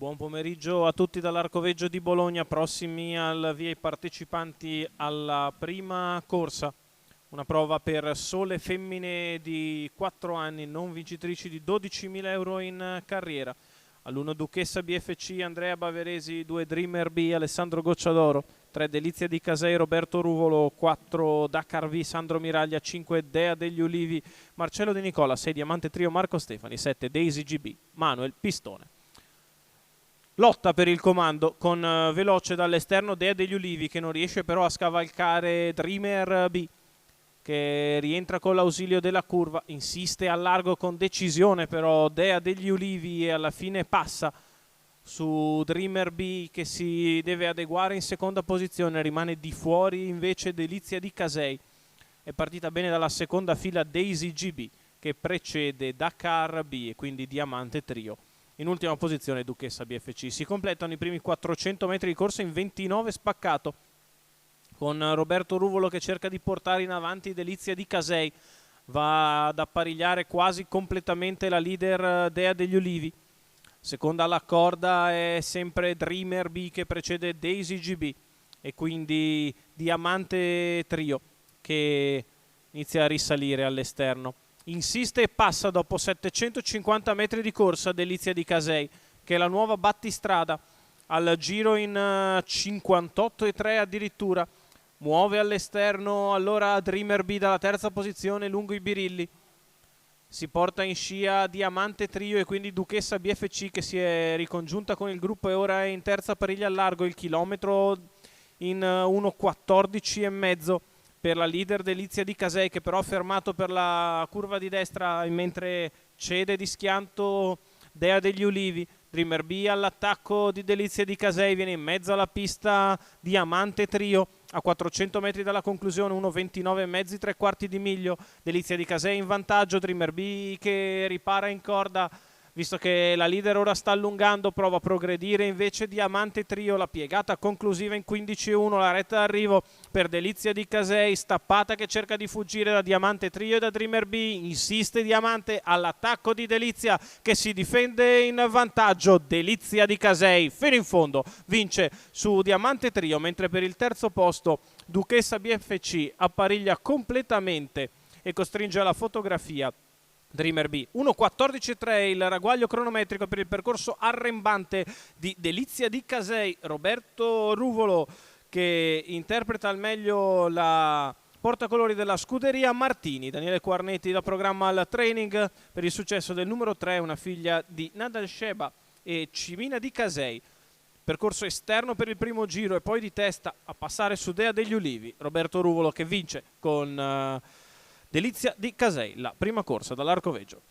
Buon pomeriggio a tutti dall'Arcoveggio di Bologna, prossimi al via i partecipanti alla prima corsa. Una prova per sole femmine di 4 anni, non vincitrici di 12.000 euro in carriera. All'1 Duchessa BFC, Andrea Baveresi, 2 Dreamer B, Alessandro Gocciadoro, 3 Delizia di Casei, Roberto Ruvolo, 4 Dakar V, Sandro Miraglia, 5 Dea degli Ulivi, Marcello De Nicola, 6 Diamante Trio, Marco Stefani, 7 Daisy GB, Manuel Pistone. Lotta per il comando con veloce dall'esterno Dea degli Ulivi che non riesce però a scavalcare Dreamer B, che rientra con l'ausilio della curva, insiste a largo con decisione però Dea degli Ulivi e alla fine passa su Dreamer B che si deve adeguare in seconda posizione, rimane di fuori invece Delizia di Casei. È partita bene dalla seconda fila Daisy GB che precede Dakar B e quindi Diamante Trio. In ultima posizione Duchessa BFC. Si completano i primi 400 metri di corsa in 29 spaccato, con Roberto Ruvolo che cerca di portare in avanti Delizia di Casei. Va ad apparigliare quasi completamente la leader Dea degli Ulivi. Seconda alla corda è sempre Dreamer B che precede Daisy GB e quindi Diamante Trio che inizia a risalire all'esterno. Insiste e passa dopo 750 metri di corsa Delizia di Casei, che è la nuova battistrada, al giro in 58,3 addirittura. Muove all'esterno allora Dreamer B dalla terza posizione lungo i birilli. Si porta in scia Diamante Trio e quindi Duchessa BFC che si è ricongiunta con il gruppo e ora è in terza pariglia al largo, il chilometro in 1,14,5 per la leader Delizia di Casei che però ha fermato per la curva di destra mentre cede di schianto Dea degli Ulivi. Dreamer B all'attacco di Delizia di Casei, viene in mezzo alla pista Diamante Trio a 400 metri dalla conclusione, 1,29,5 tre quarti di miglio. Delizia di Casei in vantaggio, Dreamer B che ripara in corda visto che la leader ora sta allungando, prova a progredire invece Diamante Trio, la piegata conclusiva in 15,1, la retta d'arrivo per Delizia di Casei, stappata che cerca di fuggire da Diamante Trio e da Dreamer B, insiste Diamante all'attacco di Delizia che si difende in vantaggio, Delizia di Casei fino in fondo vince su Diamante Trio, mentre per il terzo posto Duchessa BFC appariglia completamente e costringe alla fotografia Dreamer B. 1,14,3 il ragguaglio cronometrico per il percorso arrembante di Delizia di Casei. Roberto Ruvolo che interpreta al meglio la portacolori della scuderia Martini. Daniele Quarnetti da programma al training per il successo del numero 3, una figlia di Nadal Sheba e Cimina di Casei. Percorso esterno per il primo giro e poi di testa a passare su Dea degli Ulivi. Roberto Ruvolo che vince con Delizia di Casei, la prima corsa dall'Arcoveggio.